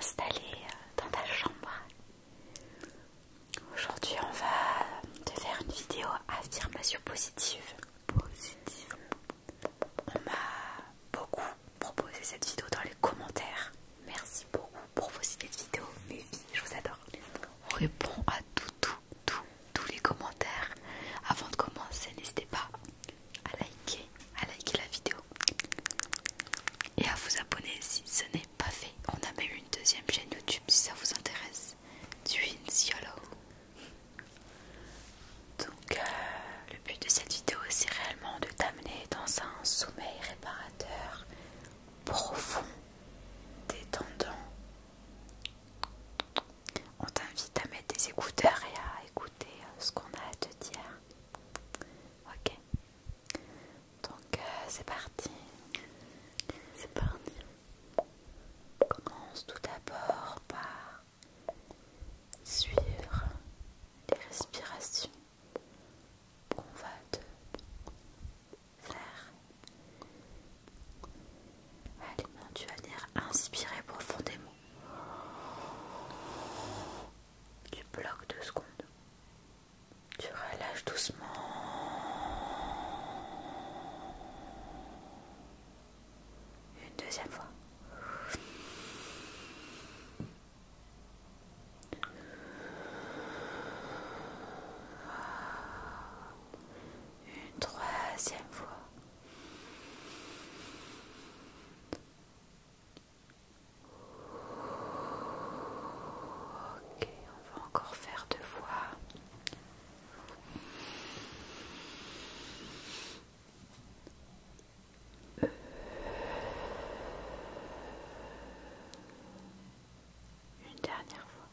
installé dans ta chambre. Aujourd'hui, on va te faire une vidéo affirmation positive. On m'a beaucoup proposé cette vidéo dans les commentaires. Merci beaucoup pour vos idées de vidéos. Mes filles, je vous adore. On répond à tous les commentaires. Avant de commencer, n'hésitez pas à liker la vidéo et à vous abonner si ce n'est pas fait. On a même une deuxième chaîne YouTube si ça vous intéresse. Twins Yolo. Donc le but de cette vidéo, c'est réellement de t'amener dans un sommeil réparateur profond, détendant. On t'invite à mettre des écouteurs et à écouter ce qu'on a à te dire. Ok. Donc c'est parti. On commence tout d'abord par suivre les respirations qu'on va te faire. Allez, tu vas venir inspirer profondément. Tu bloques 2 secondes. Tu relâches doucement. Une deuxième fois. Une troisième fois. Ok, on va encore faire 2 fois. Une dernière fois.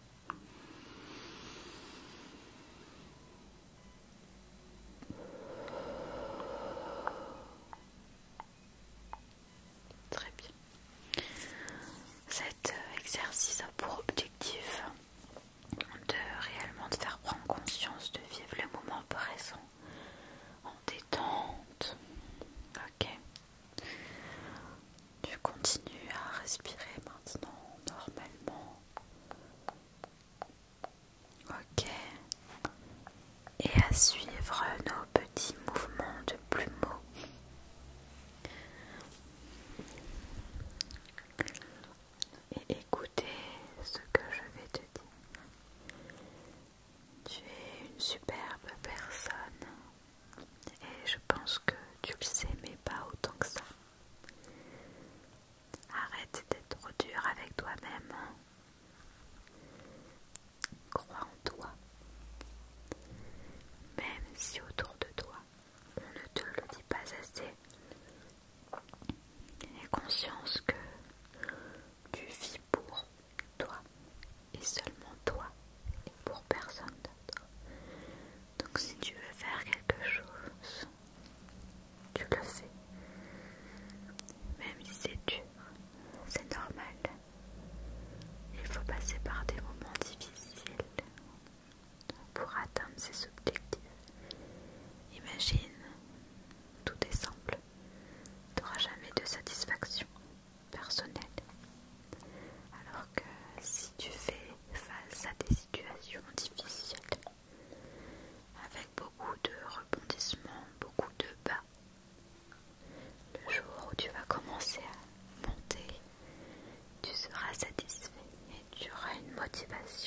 Très bien. Cet exercice a pour objectif de réellement te faire prendre conscience, de vivre le moment présent en détente. Ok. Tu continues à respirer maintenant normalement. Ok. Et à suivre nos petits mouvements de plumeau. Et écoutez ce que je vais te dire. Tu es une superbe personne et je pense que tu le sais, mais pas autant que ça. Arrête d'être trop dur avec toi-même. Crois en toi. Même si autour de toi, on ne te le dit pas assez. Aie conscience que tu vis pour toi et seulement toi et pour personne d'autre. Donc si tu veux faire quelque chose, tu le fais. Même si c'est dur, c'est normal. Il faut passer par des moments difficiles pour atteindre ses objectifs. Imagine, tout est simple. Tu n'auras jamais de satisfaction personnelle. Alors que si tu fais face à des situations difficiles, avec beaucoup de rebondissements, beaucoup de bas, le jour où tu vas commencer à monter, tu seras satisfait et tu auras une motivation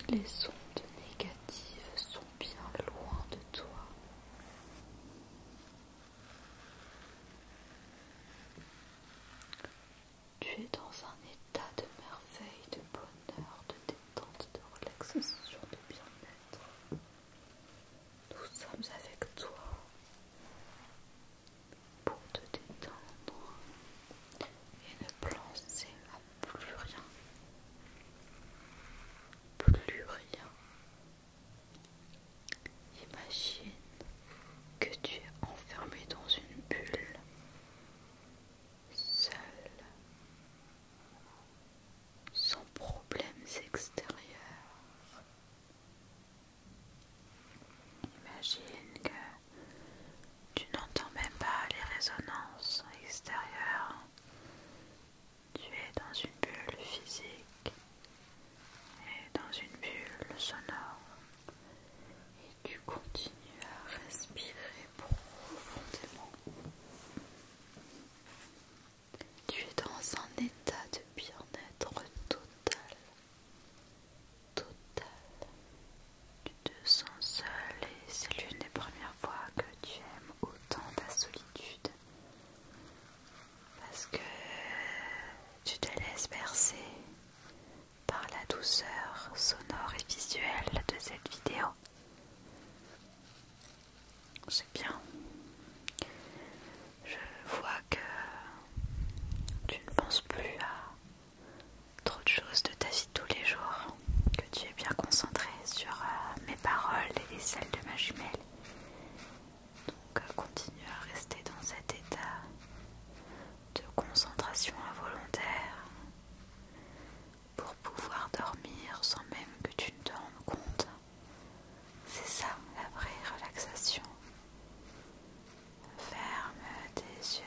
les ondes négatives sont bien loin de toi. Tu es dans un état de merveille, de bonheur, de détente, de relaxation, de bien-être. Nous sommes avec toi pour te détendre et ne penser à plus rien. Plus rien. Imagine que tu es enfermé dans une bulle, seul, sans problèmes extérieurs. Imagine que tu n'entends même pas les résonances extérieures. Tu es dans une bulle physique et dans une bulle sonore. Et tu continues à respirer profondément. Tu es dans un état de bien-être total. Total. Tu te sens seul et c'est l'une des premières fois que tu aimes autant ta solitude. Parce que tu te laisses bercer par la douceur sonore et visuelle de cette vidéo. C'est bien. Je vois que tu ne penses plus à trop de choses de ta vie de tous les jours, que tu es bien concentré sur mes paroles et celles de ma jumelle. Donc continue à rester dans cet état de concentration involontaire pour pouvoir dormir sans même que tu ne te rendes compte. C'est ça la vraie relaxation. Ferme tes yeux.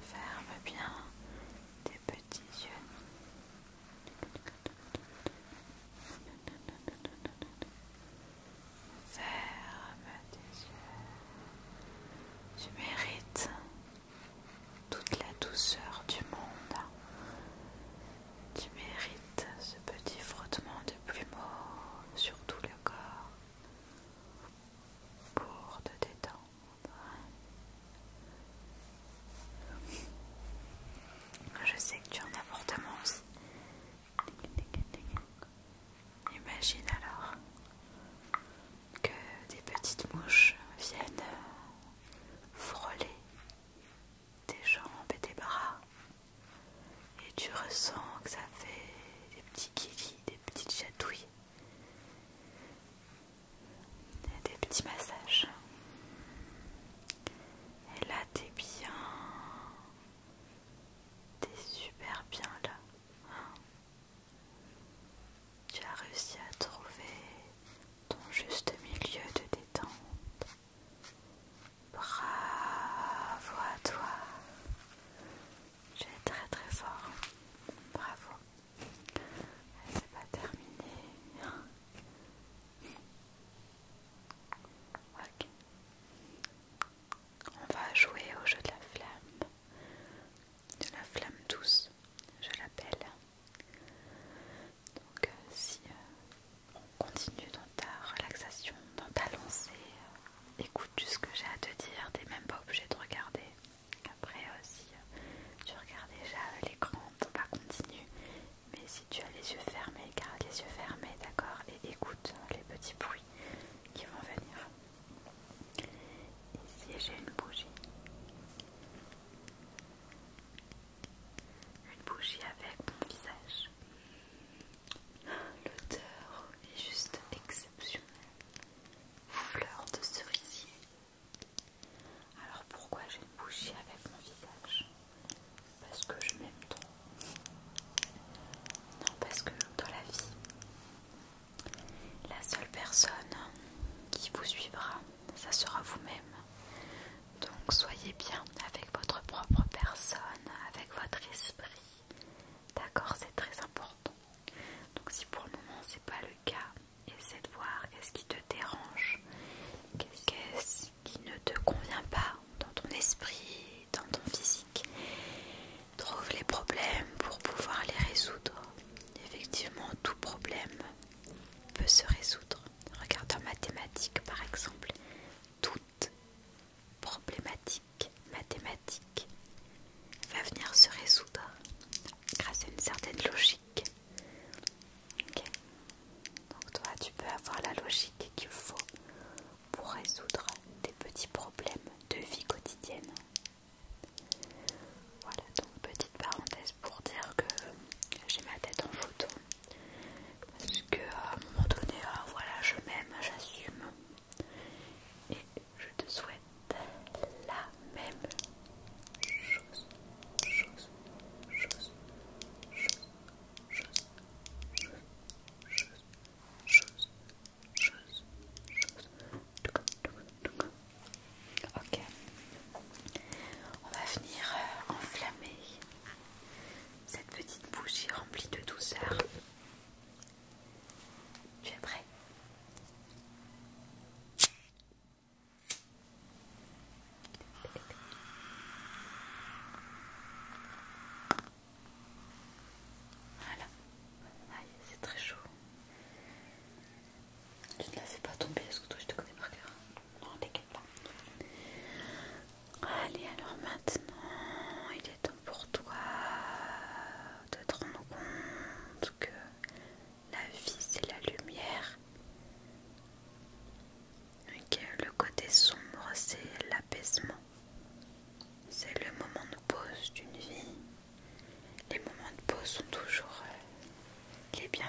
Ferme bien tes petits yeux. Ferme tes yeux. Tu mérites toute la douceur du monde. Tu mérites ce petit frottement de plumeaux sur tout le corps pour te détendre. Je sais que tu en as fortement aussi. Imagine alors que des petites mouches viennent frôler tes jambes et tes bras et tu ressens que ça fait des petits guilis, des petites chatouilles, des petits massages. Et là t'es bien, t'es super bien là. Tu as réussi à trouver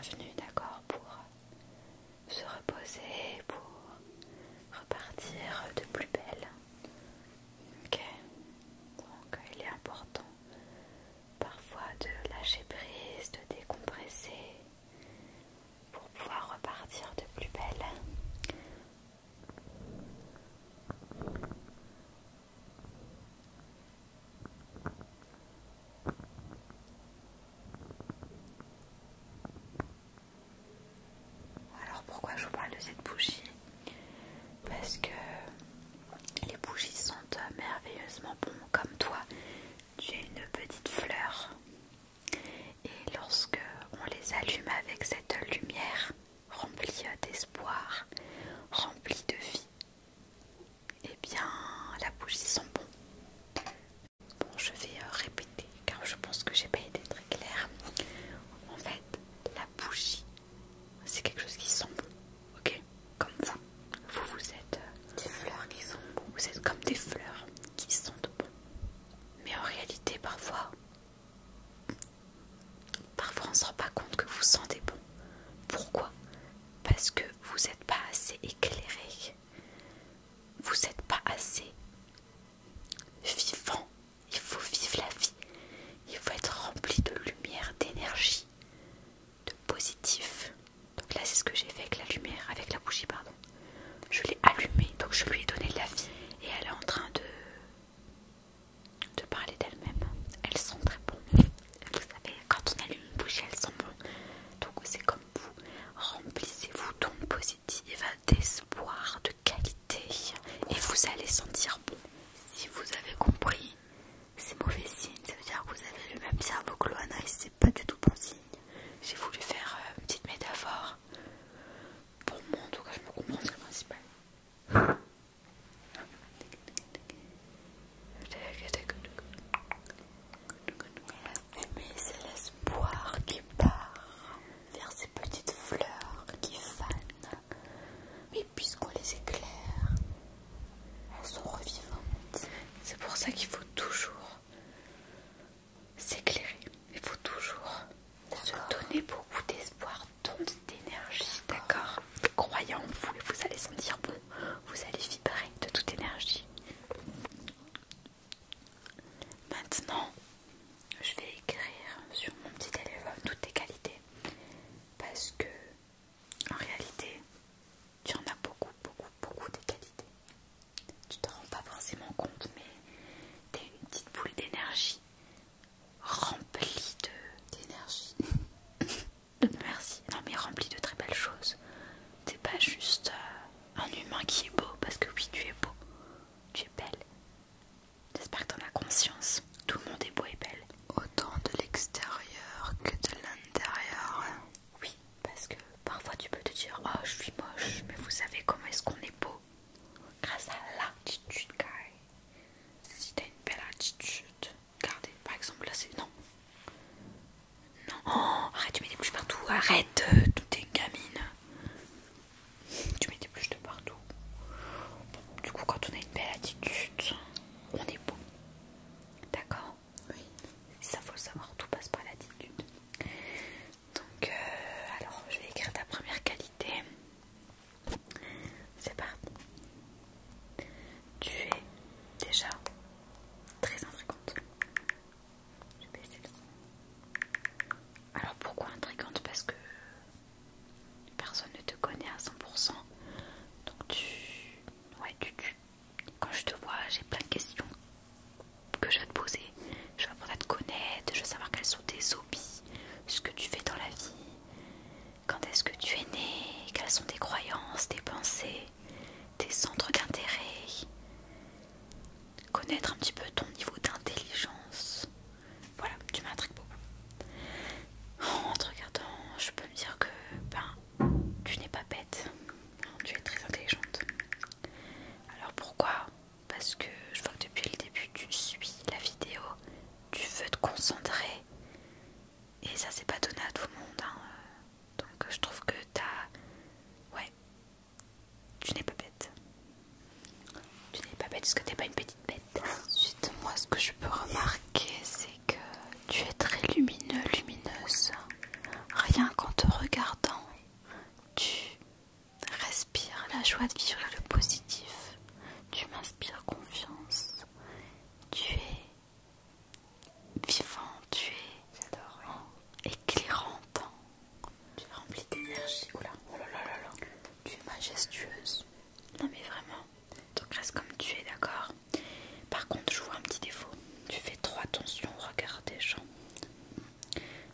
bienvenue, d'accord, pour se reposer, pour repartir de plus belle. Ok, donc il est important parfois de lâcher prise, de décompresser pour pouvoir repartir de plus belle. Alors pourquoi je vous parle de cette bougie? Parce que les bougies sentent merveilleusement bon. Comme toi, tu es une petite fleur. Et lorsque on les allume avec cette lumière remplie d'espoir, remplie de vie, eh bien la bougie sent bon. Bon, je vais répéter car je pense que j'ai pas été très claire. En fait, la bougie, c'est quelque chose qui sent bon, ok? Comme vous. Vous êtes des fleurs qui sont bon. Vous êtes comme des fleurs qui sentent bon. Mais en réalité, parfois on ne se rend pas compte que vous sentez bon. Pourquoi? Parce que vous n'êtes pas assez éclairé. Vous n'êtes pas assez vivant. Il faut vivre la vie. Il faut être rempli de lumière, d'énergie, de positif. Donc là, c'est ce que j'ai fait avec la lumière, avec la bougie, pardon. Je l'ai allumée, donc je lui ai donné de la vie. Et elle est en train de parler d'elle-même. Elle sent très bon. Vous savez, quand on allume une bougie, elle sent bon. Donc c'est comme vous. Remplissez-vous d'ondes positives, d'espoir, de qualité. Et vous allez sentir bon. Si vous avez compris, c'est mauvais signe. Ça veut dire que vous avez le même cerveau que Loana et c'est pas du tout bon signe. J'ai voulu faire une petite métaphore. Pour moi, en tout cas, je me comprends, c'est le principal. La fumée, c'est l'espoir qui part vers ces petites fleurs qui fanent. Et puisqu'on les éclaire, elles sont revivantes. C'est pour ça qu'il faut toujours s'éclairer. Il faut toujours se donner beaucoup d'espoir, d'énergie, d'accord? Croyez en vous et vous allez sentir bon. Vous allez vibrer de toute énergie. Maintenant, je vais écrire sur mon petit téléphone toutes tes qualités. Parce que, en réalité, tu en as beaucoup de qualités. Tu te rends pas forcément compte, mais t'es une petite boule d'énergie. Remplie d'énergie. Merci. Non mais remplie de très belles choses. T'es pas juste un humain qui est beau, parce que oui, tu es beau. Tu es belle. J'espère que t'en as conscience. Tout le monde est beau et belle. Autant de l'extérieur que de l'intérieur. Oui, parce que parfois tu peux te dire oh je suis moche, mais vous savez comment est-ce qu'on est beau? Grâce à l'attitude, guys. Si t'as une belle attitude, regardez, par exemple là c'est non. Non, oh, arrête, tu mets des bouches partout, arrête, t'es une gamine. Tu mets des bouches de partout. Bon, du coup, quand on a une belle attitude, on est beau. D'accord? Oui. Ça, faut le savoir, tout passe par l'attitude. Donc, alors, je vais écrire ta première qualité. C'est parti. Tu es déjà très intrigante. Je vais baisser le son. Alors pourquoi intrigante? Parce que personne ne te connaît à 100%. Donc quand je te vois, j'ai plein de questions que je vais te poser. Je vais apprendre à te connaître, je veux savoir quels sont tes hobbies, ce que tu fais dans la vie, quand est-ce que tu es né, quelles sont tes croyances, tes pensées, tes centres d'intérêt, connaître un petit peu ton niveau d'intelligence. Voilà, tu m'intrigues beaucoup. En te regardant, je peux me dire que tu n'es pas bête, tu es très intelligente. Alors pourquoi? Parce que je vois que depuis le début tu suis la vidéo, tu veux te concentrer et ça c'est pas donné à tout le monde hein. Donc je trouve que tu n'es pas bête. Tu n'es pas bête parce que t'es pas une petite bête. Ensuite moi ce que je peux remarquer c'est que tu es très lumineuse. Rien qu'en te regardant joie de vivre le positif. Tu m'inspires confiance. Tu es vivant, tu es éclairante. Tu es remplie d'énergie. Oula, oh là là là là. Tu es majestueuse. Non mais vraiment. Donc reste comme tu es, d'accord? Par contre, je vois un petit défaut. Tu fais trop attention au regard des gens.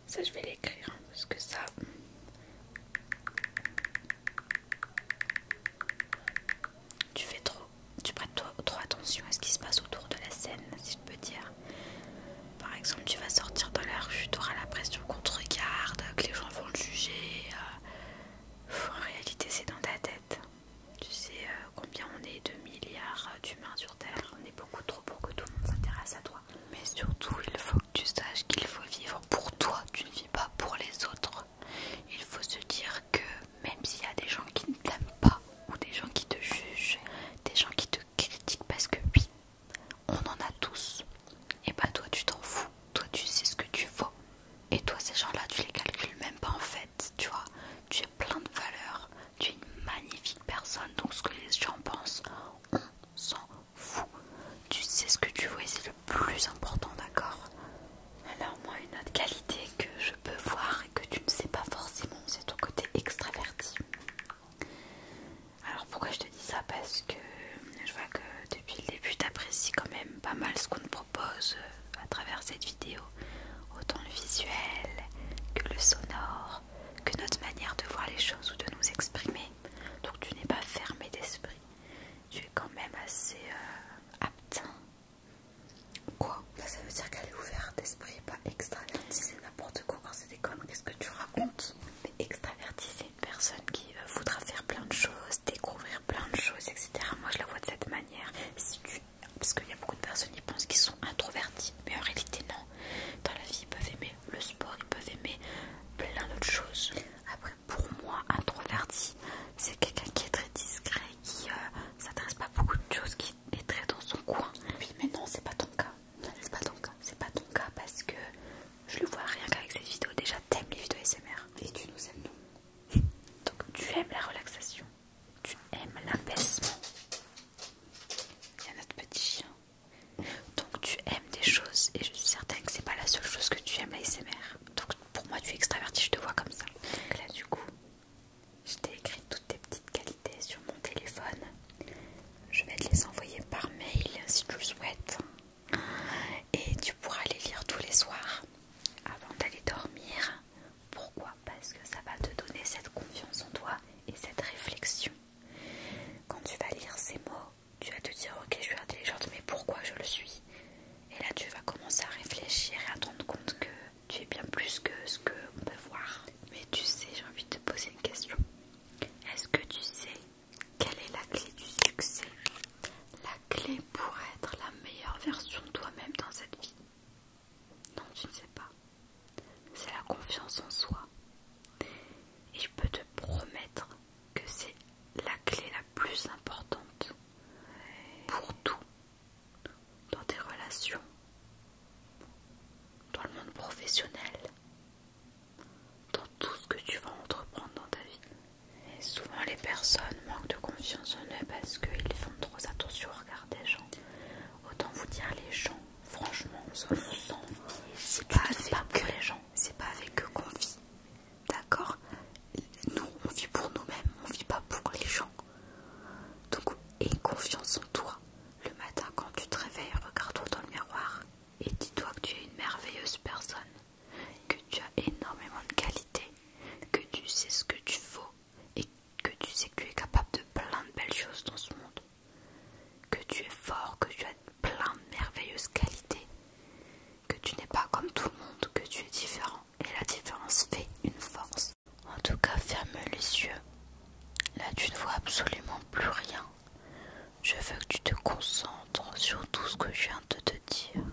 Ça, je vais l'écrire, hein, parce que ça... Tu prêtes trop attention à ce qui se passe autour de la scène, si je peux dire. Par exemple, tu vas sortir dans la rue, tu auras l'impression qu'on te regarde, que les gens vont te juger. En réalité, c'est dans ta tête. Tu sais combien on est de milliards d'humains sur Terre. On est beaucoup trop pour que tout le monde s'intéresse à toi. Mais surtout, il faut que tu saches qu'il faut vivre pour toi. Tu ne vis pas pour les autres. Il faut se dire que même s'il y a des gens qui ne t'aiment pas, ou des gens qui te jugent, des gens qui te critiquent, parce que oui, on en a tous. Et bah toi tu t'en fous, toi tu sais ce que tu vaux. Et toi ces gens-là tu les calcules même pas en fait, tu vois. Tu es plein de valeurs, tu es une magnifique personne, donc ce que les gens pensent, on s'en fout. Tu sais ce que tu vaux et c'est le plus important, d'accord? Alors moi une autre qualité que je peux voir et que tu ne sais pas forcément, c'est ton côté extraverti. Alors pourquoi je te dis ça? Parce que je vois que depuis le début tu apprécies quand même pas mal ce qu'on te propose à travers cette vidéo. Autant le visuel que le sonore, que notre manière de voir les choses ou de nous exprimer. Donc tu n'es pas fermé d'esprit. Tu es quand même assez apte. Quoi? Bah, ça veut dire qu'elle est ouverte d'esprit, pas extravertie. C'est n'importe quoi quand c'est des conneries. Qu'est-ce que tu racontes? Mais extravertie, c'est une personne qui voudra faire plein de choses, découvrir plein de choses, etc. Moi je la vois de cette manière. Parce qu'il y a beaucoup de personnes qui pensent qu'ils sont introvertis, mais en réalité non. Dans la vie ils peuvent aimer le sport, ils peuvent aimer plein d'autres choses. Après pour moi introverti c'est quelqu'un qui est très discret, qui s'intéresse pas à beaucoup de choses, qui est très dans son coin. Oui mais non, c'est pas ton cas. C'est pas ton cas. C'est pas ton cas parce que je le vois rien qu'avec cette vidéo. Déjà t'aimes les vidéos ASMR et tu nous aimes nous. Donc tu aimes la relaxation, tu aimes l'apaisement. Il y a notre petit chien. Donc tu aimes des choses et je suis certaine que c'est pas la seule chose que tu aimes, la ASMR. Donc pour moi tu es extraverti, je te vois comme ça. Donc là du coup je t'ai écrit toutes tes petites qualités sur mon téléphone. Je vais te les envoyer par mail si tu le souhaites. Et tu pourras les lire tous les soirs avant d'aller dormir. Pourquoi? Parce que ça va te donner cette confiance en toi et cette réflexion. Quand tu vas lire ces mots, tu vas te dire ok je suis intelligente mais pourquoi je le suis? Et là tu vas commencer à réfléchir et à te rendre compte que tu es bien plus que ce qu'on peut voir. Mais tu sais, j'ai envie de te poser une question. Est-ce que tu sais quelle est la clé du succès? La clé pour être la meilleure version de toi-même dans cette vie? Non, tu ne sais pas. C'est la confiance en soi. Et je peux te promettre que c'est la clé la plus importante pour tout. Dans tes relations, dans le monde professionnel, dans tout ce que tu vas entreprendre dans ta vie. Et souvent les personnes manquent de confiance en eux parce qu'ils font trop attention au regard des gens. Autant vous dire les gens, franchement on s'en fout. C'est pas avec les gens, c'est pas avec eux qu'on vit. D'accord? Nous on vit pour nous-mêmes, on vit pas pour les gens. Donc aie confiance en toi. Le matin quand tu te réveilles, regarde-toi dans le miroir et dis-toi que tu es une merveilleuse personne, que tu as énormément de qualités, que tu sais ce que tu vaux et que tu sais que tu es capable de plein de belles choses dans ce monde, que tu es fort, que tu as plein de merveilleuses qualités, que tu n'es pas comme tout le monde, que tu es différent et la différence fait une force. En tout cas, ferme les yeux. Là, tu ne vois absolument plus rien. Je veux que tu te concentres sur tout ce que je viens de te dire.